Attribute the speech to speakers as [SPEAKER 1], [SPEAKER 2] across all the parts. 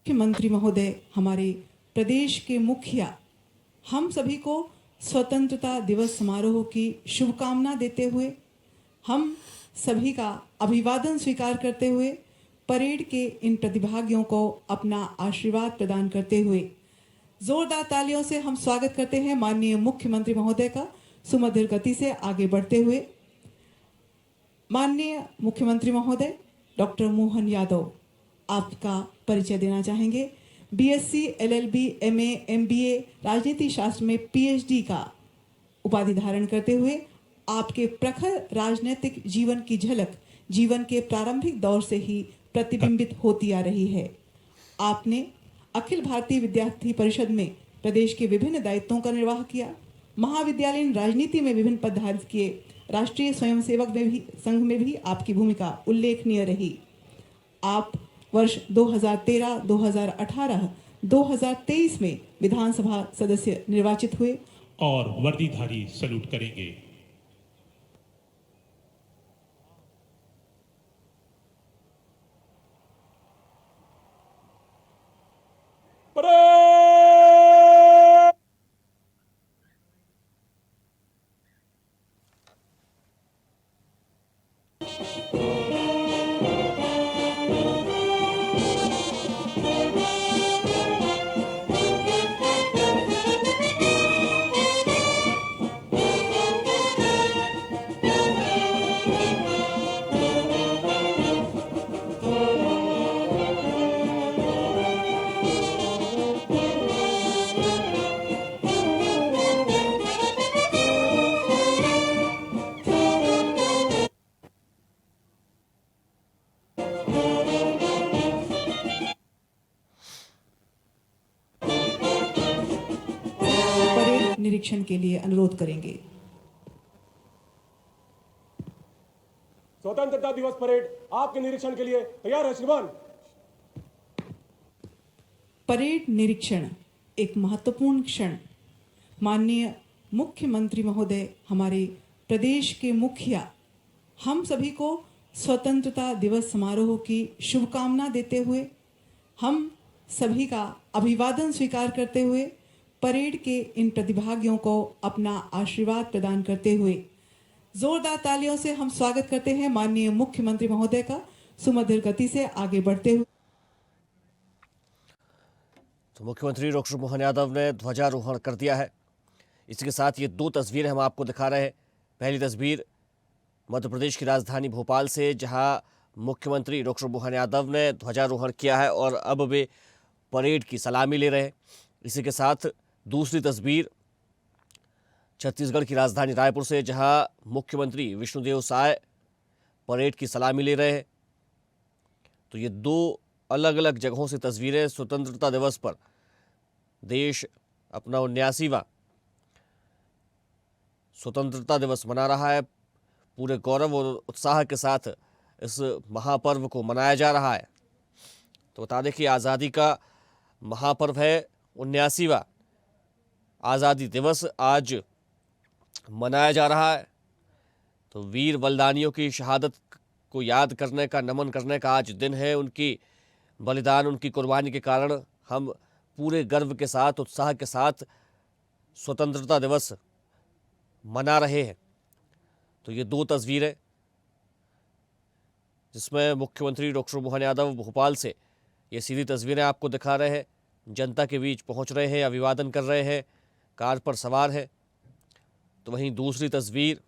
[SPEAKER 1] मुख्यमंत्री महोदय, हमारे प्रदेश के मुखिया, हम सभी को स्वतंत्रता दिवस समारोह की शुभकामना देते हुए, हम सभी का अभिवादन स्वीकार करते हुए, परेड के इन प्रतिभागियों को अपना आशीर्वाद प्रदान करते हुए जोरदार तालियों से हम स्वागत करते हैं माननीय मुख्यमंत्री महोदय का। सुमधुर गति से आगे बढ़ते हुए माननीय मुख्यमंत्री महोदय डॉक्टर मोहन यादव आपका परिचय देना चाहेंगे। बीएससी, एलएलबी, एमए, एमबीए, राजनीति शास्त्र में पीएचडी का उपाधि धारण करते हुए आपके प्रखर राजनीतिक जीवन की झलक जीवन के प्रारंभिक दौर से ही प्रतिबिंबित होती आ रही है। आपने अखिल भारतीय विद्यार्थी परिषद में प्रदेश के विभिन्न दायित्वों का निर्वाह किया, महाविद्यालयीन राजनीति में विभिन्न पद धारित किए, राष्ट्रीय स्वयंसेवक में भी संघ में भी आपकी भूमिका उल्लेखनीय रही। आप वर्ष 2013, 2018, 2023 में विधानसभा सदस्य निर्वाचित हुए
[SPEAKER 2] और वर्दीधारी सैल्यूट करेंगे।
[SPEAKER 1] परेड निरीक्षण के लिए अनुरोध करेंगे।
[SPEAKER 3] स्वतंत्रता दिवस परेड आपके निरीक्षण के लिए तैयार है श्रीमान।
[SPEAKER 1] परेड निरीक्षण एक महत्वपूर्ण क्षण। माननीय मुख्यमंत्री महोदय, हमारे प्रदेश के मुखिया, हम सभी को स्वतंत्रता दिवस समारोह की शुभकामना देते हुए, हम सभी का अभिवादन स्वीकार करते हुए, परेड के इन प्रतिभागियों को अपना आशीर्वाद प्रदान करते हुए जोरदार तालियों से हम स्वागत करते हैं माननीय मुख्यमंत्री महोदय का। सुमधुर गति से आगे बढ़ते हुए
[SPEAKER 4] तो मुख्यमंत्री डॉक्टर मोहन यादव ने ध्वजारोहण कर दिया है। इसी के साथ ये दो तस्वीरें हम आपको दिखा रहे हैं। पहली तस्वीर मध्य प्रदेश की राजधानी भोपाल से, जहां मुख्यमंत्री डॉक्टर मोहन यादव ने ध्वजारोहण किया है और अब वे परेड की सलामी ले रहे हैं। इसी के साथ दूसरी तस्वीर छत्तीसगढ़ की राजधानी रायपुर से, जहां मुख्यमंत्री विष्णुदेव साय परेड की सलामी ले रहे हैं। तो ये दो अलग अलग जगहों से तस्वीरें। स्वतंत्रता दिवस पर देश अपना 79वां स्वतंत्रता दिवस मना रहा है। पूरे गौरव और उत्साह के साथ इस महापर्व को मनाया जा रहा है। तो बता दें कि आज़ादी का महापर्व है 79वां आज़ादी दिवस आज मनाया जा रहा है। तो वीर बलिदानियों की शहादत को याद करने का, नमन करने का आज दिन है। उनकी बलिदान, उनकी कुर्बानी के कारण हम पूरे गर्व के साथ, उत्साह के साथ स्वतंत्रता दिवस मना रहे हैं। तो ये दो तस्वीरें जिसमें मुख्यमंत्री डॉक्टर मोहन यादव भोपाल से ये सीधी तस्वीरें आपको दिखा रहे हैं, जनता के बीच पहुंच रहे हैं, अभिवादन कर रहे हैं, कार पर सवार है। तो वहीं दूसरी तस्वीर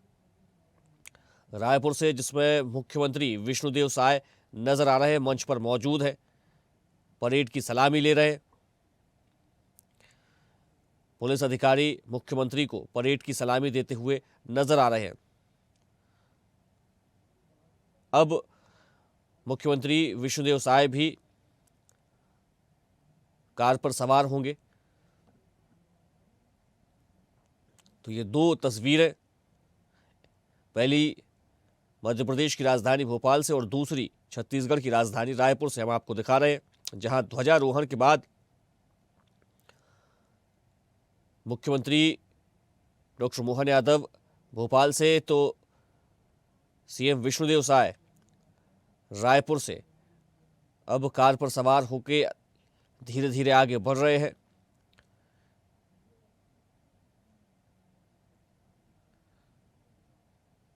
[SPEAKER 4] रायपुर से, जिसमें मुख्यमंत्री विष्णुदेव साय नजर आ रहे हैं, मंच पर मौजूद है, परेड की सलामी ले रहे हैं। पुलिस अधिकारी मुख्यमंत्री को परेड की सलामी देते हुए नजर आ रहे हैं। अब मुख्यमंत्री विष्णुदेव साय भी कार पर सवार होंगे। तो ये दो तस्वीरें, पहली मध्य प्रदेश की राजधानी भोपाल से और दूसरी छत्तीसगढ़ की राजधानी रायपुर से हम आपको दिखा रहे हैं, जहां ध्वजारोहण के बाद मुख्यमंत्री डॉक्टर मोहन यादव भोपाल से तो सीएम विष्णुदेव साय रायपुर से अब कार पर सवार होकर धीरे धीरे आगे बढ़ रहे हैं।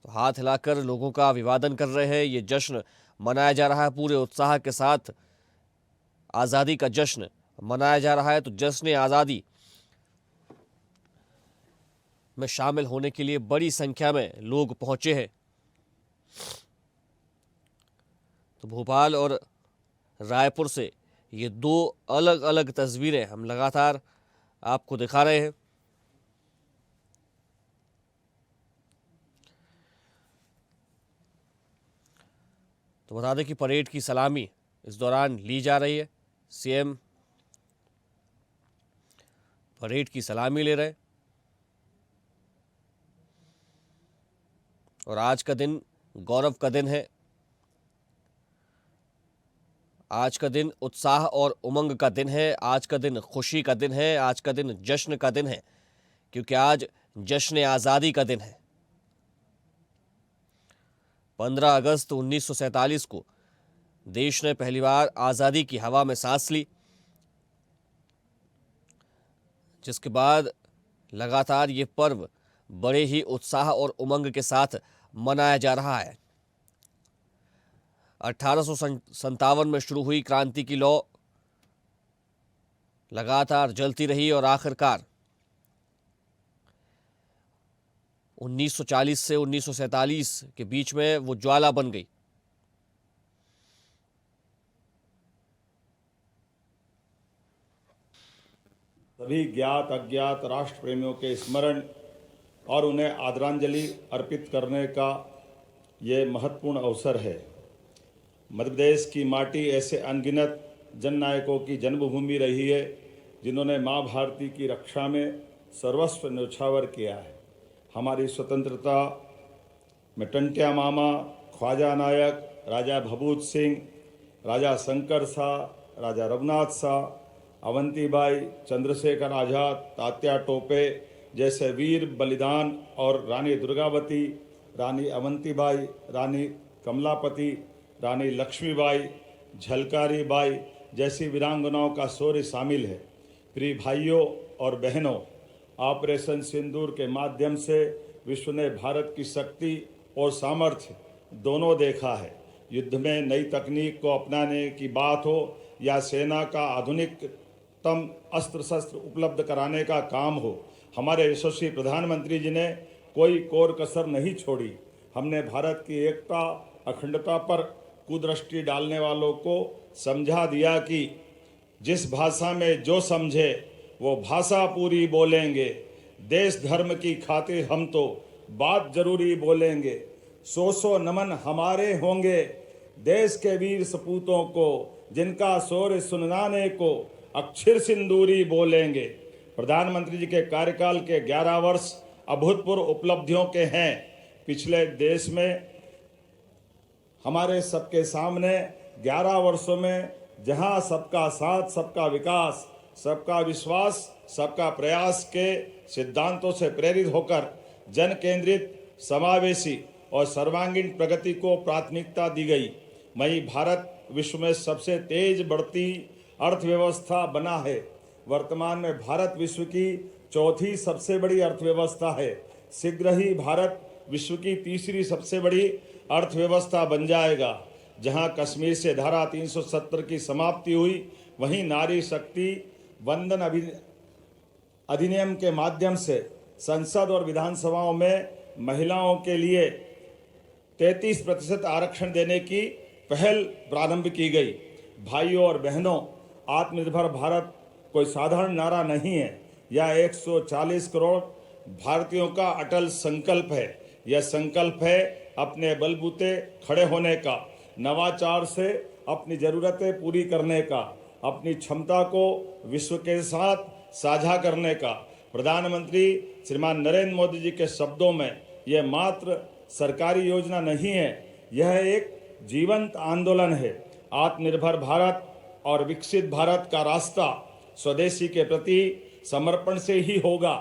[SPEAKER 4] तो हाथ हिलाकर लोगों का अभिवादन कर रहे हैं। ये जश्न मनाया जा रहा है पूरे उत्साह के साथ। आज़ादी का जश्न मनाया जा रहा है। तो जश्न आज़ादी में शामिल होने के लिए बड़ी संख्या में लोग पहुंचे हैं। तो भोपाल और रायपुर से ये दो अलग अलग तस्वीरें हम लगातार आपको दिखा रहे हैं। तो बता दें कि परेड की सलामी इस दौरान ली जा रही है। सीएम परेड की सलामी ले रहे। और आज का दिन गौरव का दिन है। आज का दिन उत्साह और उमंग का दिन है। आज का दिन खुशी का दिन है। आज का दिन जश्न का दिन है, क्योंकि आज जश्न आज़ादी का दिन है। 15 अगस्त 1947 को देश ने पहली बार आज़ादी की हवा में सांस ली, जिसके बाद लगातार ये पर्व बड़े ही उत्साह और उमंग के साथ मनाया जा रहा है। 1857 में शुरू हुई क्रांति की लौ लगातार जलती रही और आखिरकार 1940 से 1947 के बीच में वो ज्वाला बन गई।
[SPEAKER 5] सभी ज्ञात अज्ञात राष्ट्र प्रेमियों के स्मरण और उन्हें आदरांजलि अर्पित करने का ये महत्वपूर्ण अवसर है। मध्य प्रदेश की माटी ऐसे अनगिनत जननायकों की जन्मभूमि रही है जिन्होंने माँ भारती की रक्षा में सर्वस्व न्यौछावर किया है। हमारी स्वतंत्रता में टंट्या मामा, ख्वाजा नायक, राजा भभूत सिंह, राजा शंकर शाह, राजा रघुनाथ शाह, अवंतीबाई, चंद्रशेखर आज़ाद, तात्या टोपे जैसे वीर बलिदान और रानी दुर्गावती, रानी अवंतीबाई, रानी कमलापति, रानी लक्ष्मीबाई, झलकारी बाई जैसी वीरांगनाओं का शौर्य शामिल है। प्रिय भाइयों और बहनों, ऑपरेशन सिंदूर के माध्यम से विश्व ने भारत की शक्ति और सामर्थ्य दोनों देखा है। युद्ध में नई तकनीक को अपनाने की बात हो या सेना का आधुनिकतम अस्त्र शस्त्र उपलब्ध कराने का काम हो, हमारे यशस्वी प्रधानमंत्री जी ने कोई कोर कसर नहीं छोड़ी। हमने भारत की एकता अखंडता पर कुदृष्टि डालने वालों को समझा दिया कि जिस भाषा में जो समझे वो भाषा पूरी बोलेंगे। देश धर्म की खातिर हम तो बात जरूरी बोलेंगे। सौ नमन हमारे होंगे देश के वीर सपूतों को, जिनका शौर्य सुनाने को अक्षर सिंदूरी बोलेंगे। प्रधानमंत्री जी के कार्यकाल के 11 वर्ष अभूतपूर्व उपलब्धियों के हैं। पिछले देश में हमारे सबके सामने 11 वर्षों में जहां सबका साथ, सबका विकास, सबका विश्वास, सबका प्रयास के सिद्धांतों से प्रेरित होकर जन केंद्रित, समावेशी और सर्वांगीण प्रगति को प्राथमिकता दी गई। वहीं भारत विश्व में सबसे तेज बढ़ती अर्थव्यवस्था बना है। वर्तमान में भारत विश्व की चौथी सबसे बड़ी अर्थव्यवस्था है। शीघ्र ही भारत विश्व की तीसरी सबसे बड़ी अर्थव्यवस्था बन जाएगा। जहां कश्मीर से धारा 370 की समाप्ति हुई, वहीं नारी शक्ति वंदन अधिनियम के माध्यम से संसद और विधानसभाओं में महिलाओं के लिए 33% आरक्षण देने की पहल प्रारंभ की गई। भाइयों और बहनों, आत्मनिर्भर भारत कोई साधारण नारा नहीं है। यह 140 करोड़ भारतीयों का अटल संकल्प है। यह संकल्प है अपने बलबूते खड़े होने का, नवाचार से अपनी ज़रूरतें पूरी करने का, अपनी क्षमता को विश्व के साथ साझा करने का। प्रधानमंत्री श्रीमान नरेंद्र मोदी जी के शब्दों में यह मात्र सरकारी योजना नहीं है, यह एक जीवंत आंदोलन है। आत्मनिर्भर भारत और विकसित भारत का रास्ता स्वदेशी के प्रति समर्पण से ही होगा।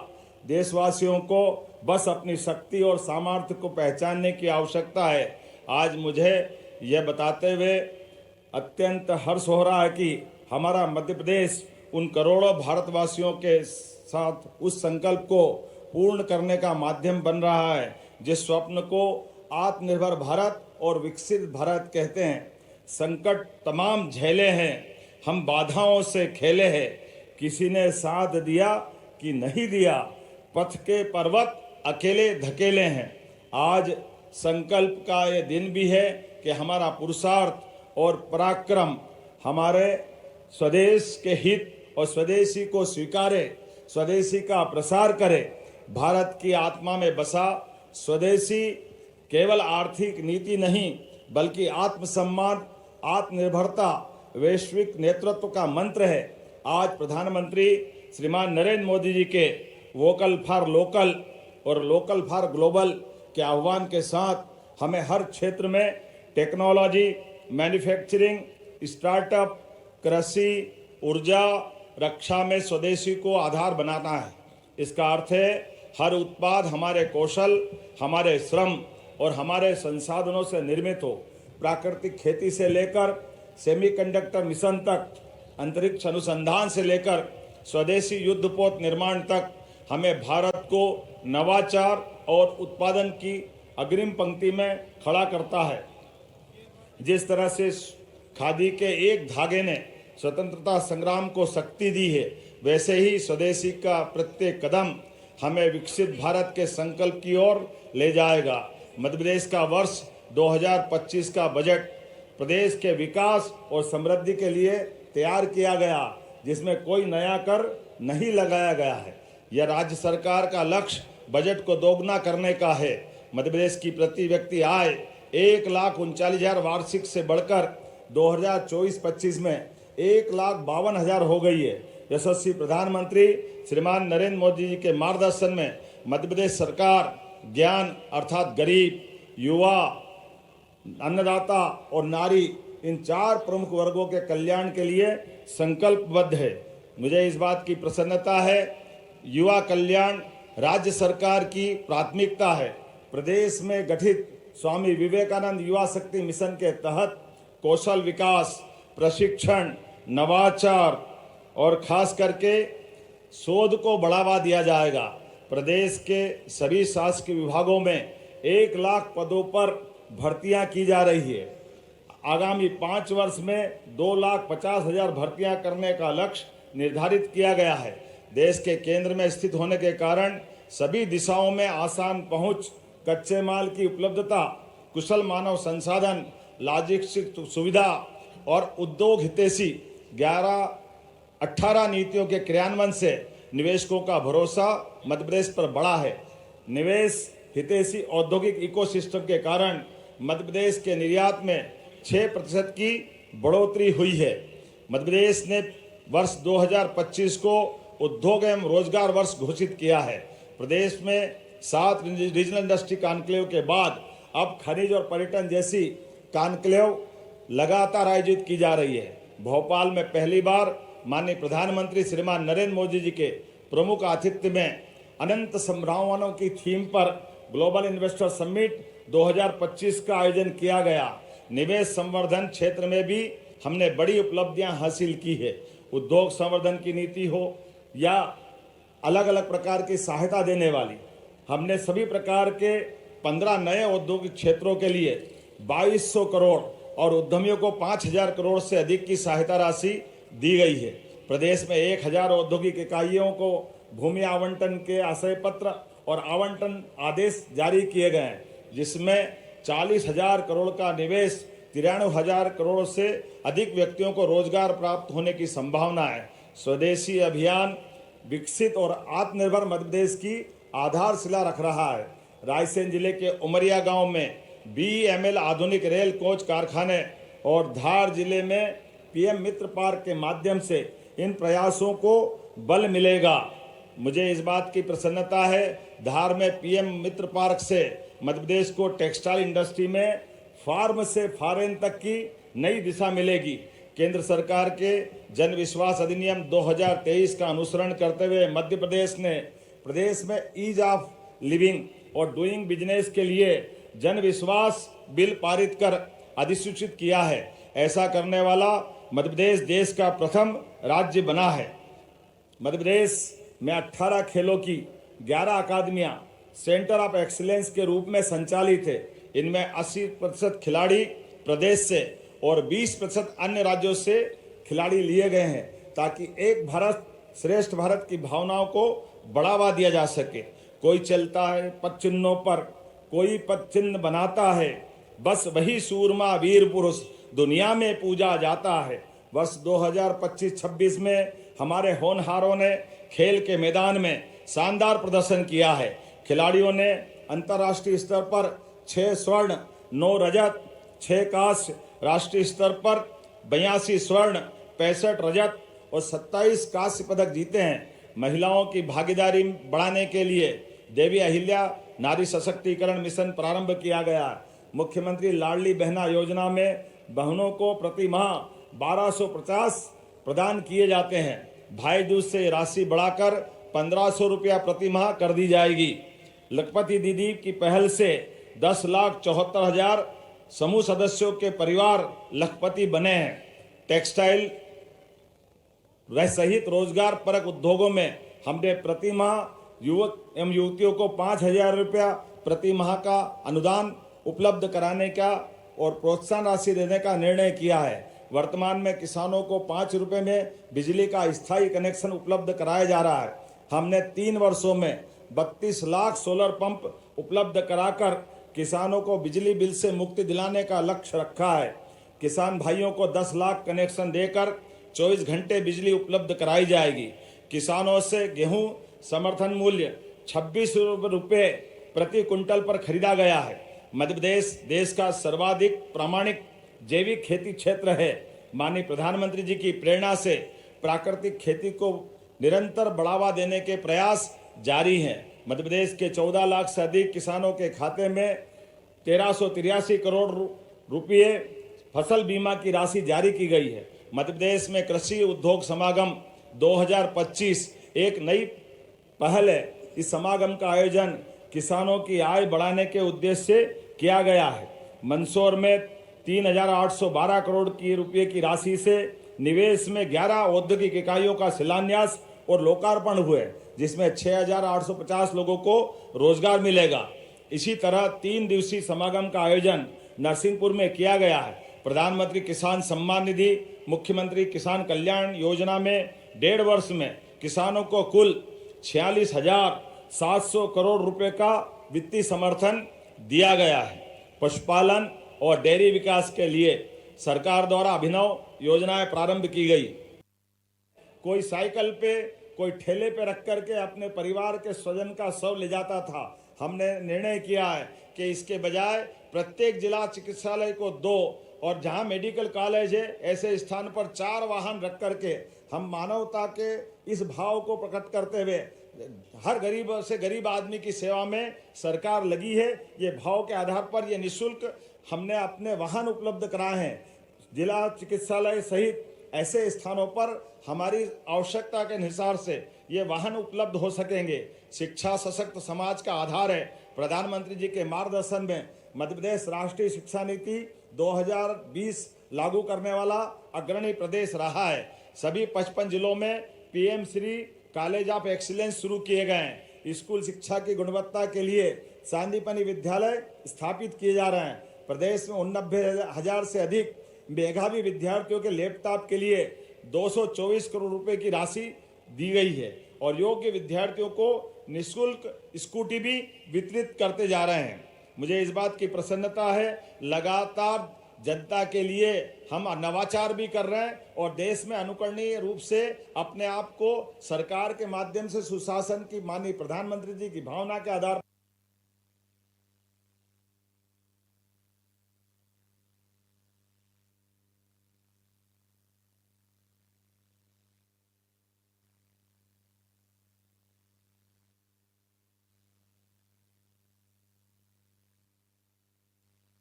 [SPEAKER 5] देशवासियों को बस अपनी शक्ति और सामर्थ्य को पहचानने की आवश्यकता है। आज मुझे यह बताते हुए अत्यंत हर्ष हो रहा है कि हमारा मध्य प्रदेश उन करोड़ों भारतवासियों के साथ उस संकल्प को पूर्ण करने का माध्यम बन रहा है जिस स्वप्न को आत्मनिर्भर भारत और विकसित भारत कहते हैं। संकट तमाम झेले हैं, हम बाधाओं से खेले हैं, किसी ने साथ दिया कि नहीं दिया, पथ के पर्वत अकेले धकेले हैं। आज संकल्प का ये दिन भी है कि हमारा पुरुषार्थ और पराक्रम हमारे स्वदेश के हित और स्वदेशी को स्वीकारे, स्वदेशी का प्रसार करे। भारत की आत्मा में बसा स्वदेशी केवल आर्थिक नीति नहीं बल्कि आत्मसम्मान, आत्मनिर्भरता, वैश्विक नेतृत्व का मंत्र है। आज प्रधानमंत्री श्रीमान नरेंद्र मोदी जी के वोकल फॉर लोकल और लोकल फॉर ग्लोबल के आह्वान के साथ हमें हर क्षेत्र में टेक्नोलॉजी, मैन्युफैक्चरिंग, स्टार्टअप, कृषि, ऊर्जा, रक्षा में स्वदेशी को आधार बनाना है। इसका अर्थ है हर उत्पाद हमारे कौशल, हमारे श्रम और हमारे संसाधनों से निर्मित हो। प्राकृतिक खेती से लेकर सेमीकंडक्टर मिशन तक, अंतरिक्ष अनुसंधान से लेकर स्वदेशी युद्धपोत निर्माण तक हमें भारत को नवाचार और उत्पादन की अग्रिम पंक्ति में खड़ा करता है। जिस तरह से खादी के एक धागे ने स्वतंत्रता संग्राम को शक्ति दी है, वैसे ही स्वदेशी का प्रत्येक कदम हमें विकसित भारत के संकल्प की ओर ले जाएगा। मध्य प्रदेश का वर्ष 2025 का बजट प्रदेश के विकास और समृद्धि के लिए तैयार किया गया, जिसमें कोई नया कर नहीं लगाया गया है। यह राज्य सरकार का लक्ष्य बजट को दोगुना करने का है। मध्य प्रदेश की प्रति व्यक्ति आय 1,39,000 वार्षिक से बढ़कर 2024-25 में 1,52,000 हो गई है। यशस्वी प्रधानमंत्री श्रीमान नरेंद्र मोदी जी के मार्गदर्शन में मध्य प्रदेश सरकार ज्ञान अर्थात गरीब, युवा, अन्नदाता और नारी, इन 4 प्रमुख वर्गों के कल्याण के लिए संकल्पबद्ध है। मुझे इस बात की प्रसन्नता है, युवा कल्याण राज्य सरकार की प्राथमिकता है। प्रदेश में गठित स्वामी विवेकानंद युवा शक्ति मिशन के तहत कौशल विकास, प्रशिक्षण, नवाचार और खास करके शोध को बढ़ावा दिया जाएगा। प्रदेश के सभी शासकीय विभागों में 1 लाख पदों पर भर्तियां की जा रही है। आगामी 5 वर्ष में 2,50,000 भर्तियां करने का लक्ष्य निर्धारित किया गया है। देश के केंद्र में स्थित होने के कारण सभी दिशाओं में आसान पहुंच, कच्चे माल की उपलब्धता, कुशल मानव संसाधन, लॉजिस्टिक सुविधा और उद्योग हितैषी 18 नीतियों के क्रियान्वयन से निवेशकों का भरोसा मध्य प्रदेश पर बढ़ा है। निवेश हितैषी औद्योगिक इकोसिस्टम के कारण मध्य प्रदेश के निर्यात में 6% की बढ़ोतरी हुई है। मध्य प्रदेश ने वर्ष 2025 को उद्योग एवं रोजगार वर्ष घोषित किया है। प्रदेश में 7 रीजनल इंडस्ट्री कॉन्क्लेव के बाद अब खनिज और पर्यटन जैसी कॉन्क्लेव लगातार आयोजित की जा रही है। भोपाल में पहली बार माननीय प्रधानमंत्री श्रीमान नरेंद्र मोदी जी के प्रमुख आतिथ्य में अनंत संभावनाओं की थीम पर ग्लोबल इन्वेस्टर समिट 2025 का आयोजन किया गया। निवेश संवर्धन क्षेत्र में भी हमने बड़ी उपलब्धियां हासिल की है। उद्योग संवर्धन की नीति हो या अलग अलग प्रकार की सहायता देने वाली, हमने सभी प्रकार के 15 नए औद्योगिक क्षेत्रों के लिए 2200 करोड़ और उद्यमियों को 5,000 करोड़ से अधिक की सहायता राशि दी गई है। प्रदेश में 1,000 औद्योगिक इकाइयों को भूमि आवंटन के आशय पत्र और आवंटन आदेश जारी किए गए हैं, जिसमें 40,000 करोड़ का निवेश, 93,000 करोड़ से अधिक व्यक्तियों को रोजगार प्राप्त होने की संभावना है। स्वदेशी अभियान विकसित और आत्मनिर्भर मध्य प्रदेश की आधारशिला रख रहा है। रायसेन जिले के उमरिया गांव में BEML आधुनिक रेल कोच कारखाने और धार जिले में PM मित्र पार्क के माध्यम से इन प्रयासों को बल मिलेगा। मुझे इस बात की प्रसन्नता है, धार में PM मित्र पार्क से मध्य प्रदेश को टेक्सटाइल इंडस्ट्री में फार्म से फॉरेन तक की नई दिशा मिलेगी। केंद्र सरकार के जन विश्वास अधिनियम 2023 का अनुसरण करते हुए मध्य प्रदेश ने प्रदेश में ईज ऑफ लिविंग और डूइंग बिजनेस के लिए जन विश्वास बिल पारित कर अधिसूचित किया है। ऐसा करने वाला मध्य प्रदेश देश का प्रथम राज्य बना है। मध्य प्रदेश में 18 खेलों की 11 अकादमियां सेंटर ऑफ एक्सीलेंस के रूप में संचालित है। इनमें 80% खिलाड़ी प्रदेश से और 20% अन्य राज्यों से खिलाड़ी लिए गए हैं, ताकि एक भारत श्रेष्ठ भारत की भावनाओं को बढ़ावा दिया जा सके। कोई चलता है पद चिन्हों पर, कोई पद चिन्ह बनाता है, बस वही सूरमा वीर पुरुष दुनिया में पूजा जाता है। वर्ष 2025-26 में हमारे होनहारों ने खेल के मैदान में शानदार प्रदर्शन किया है। खिलाड़ियों ने अंतर्राष्ट्रीय स्तर पर 6 स्वर्ण, 9 रजत, 6 कांस्य, राष्ट्रीय स्तर पर 82 स्वर्ण, 65 रजत और 27 कांस्य पदक जीते हैं। महिलाओं की भागीदारी बढ़ाने के लिए देवी अहिल्या नारी सशक्तिकरण मिशन प्रारंभ किया गया है। मुख्यमंत्री लाडली बहना योजना में बहनों को प्रति माह 1250 प्रदान किए जाते हैं। भाई दूज से राशि बढ़ाकर 1500 रुपया प्रति माह कर दी जाएगी। लखपति दीदी की पहल से 10,74,000 समूह सदस्यों के परिवार लखपति बने हैं। टेक्सटाइल सहित रोजगार परक उद्योगों में हमने प्रति माह युवक एवं युवतियों को 5,000 रुपया प्रति माह का अनुदान उपलब्ध कराने का और प्रोत्साहन राशि देने का निर्णय किया है। वर्तमान में किसानों को 5 रुपए में बिजली का स्थायी कनेक्शन उपलब्ध कराया जा रहा है। हमने 3 वर्षों में 32 लाख सोलर पंप उपलब्ध कराकर किसानों को बिजली बिल से मुक्ति दिलाने का लक्ष्य रखा है। किसान भाइयों को 10 लाख कनेक्शन देकर 24 घंटे बिजली उपलब्ध कराई जाएगी। किसानों से गेहूं समर्थन मूल्य 26 रुपये प्रति कुंटल पर खरीदा गया है। मध्य प्रदेश देश का सर्वाधिक प्रामाणिक जैविक खेती क्षेत्र है। माननीय प्रधानमंत्री जी की प्रेरणा से प्राकृतिक खेती को निरंतर बढ़ावा देने के प्रयास जारी हैं। मध्य प्रदेश के 14 लाख से अधिक किसानों के खाते में 1383 करोड़ रुपये फसल बीमा की राशि जारी की गई है। मध्य प्रदेश में कृषि उद्योग समागम 2025 एक नई पहल है। इस समागम का आयोजन किसानों की आय बढ़ाने के उद्देश्य से किया गया है। मंदसौर में 3,812 करोड़ की रुपये की राशि से निवेश में 11 औद्योगिक इकाइयों का शिलान्यास और लोकार्पण हुए, जिसमें 6,850 लोगों को रोजगार मिलेगा। इसी तरह 3 दिवसीय समागम का आयोजन नरसिंहपुर में किया गया है। प्रधानमंत्री किसान सम्मान निधि, मुख्यमंत्री किसान कल्याण योजना में 1.5 वर्ष में किसानों को कुल 46,700 करोड़ रुपए का वित्तीय समर्थन दिया गया है। पशुपालन और डेयरी विकास के लिए सरकार द्वारा अभिनव योजनाएं प्रारंभ की गई। कोई साइकिल पे, कोई ठेले पे रख करके अपने परिवार के स्वजन का शव ले जाता था। हमने निर्णय किया है कि इसके बजाय प्रत्येक जिला चिकित्सालय को 2 और जहां मेडिकल कॉलेज है ऐसे स्थान पर 4 वाहन रख करके हम मानवता के इस भाव को प्रकट करते हुए हर गरीब से गरीब आदमी की सेवा में सरकार लगी है। ये भाव के आधार पर ये निःशुल्क हमने अपने वाहन उपलब्ध कराए हैं। जिला चिकित्सालय सहित ऐसे स्थानों पर हमारी आवश्यकता के अनुसार से ये वाहन उपलब्ध हो सकेंगे। शिक्षा सशक्त समाज का आधार है। प्रधानमंत्री जी के मार्गदर्शन में मध्य प्रदेश राष्ट्रीय शिक्षा नीति 2020 लागू करने वाला अग्रणी प्रदेश रहा है। सभी 55 जिलों में PM Shri college of excellence शुरू किए गए हैं। स्कूल शिक्षा की गुणवत्ता के लिए सांदीपनि विद्यालय स्थापित किए जा रहे हैं। प्रदेश में 89,000 से अधिक मेधावी विद्यार्थियों के लैपटॉप के लिए 224 करोड़ रुपए की राशि दी गई है और योग्य विद्यार्थियों को निःशुल्क स्कूटी भी वितरित करते जा रहे हैं। मुझे इस बात की प्रसन्नता है, लगातार जनता के लिए हम नवाचार भी कर रहे हैं और देश में अनुकरणीय रूप से अपने आप को सरकार के माध्यम से सुशासन की माननीय प्रधानमंत्री जी की भावना के आधार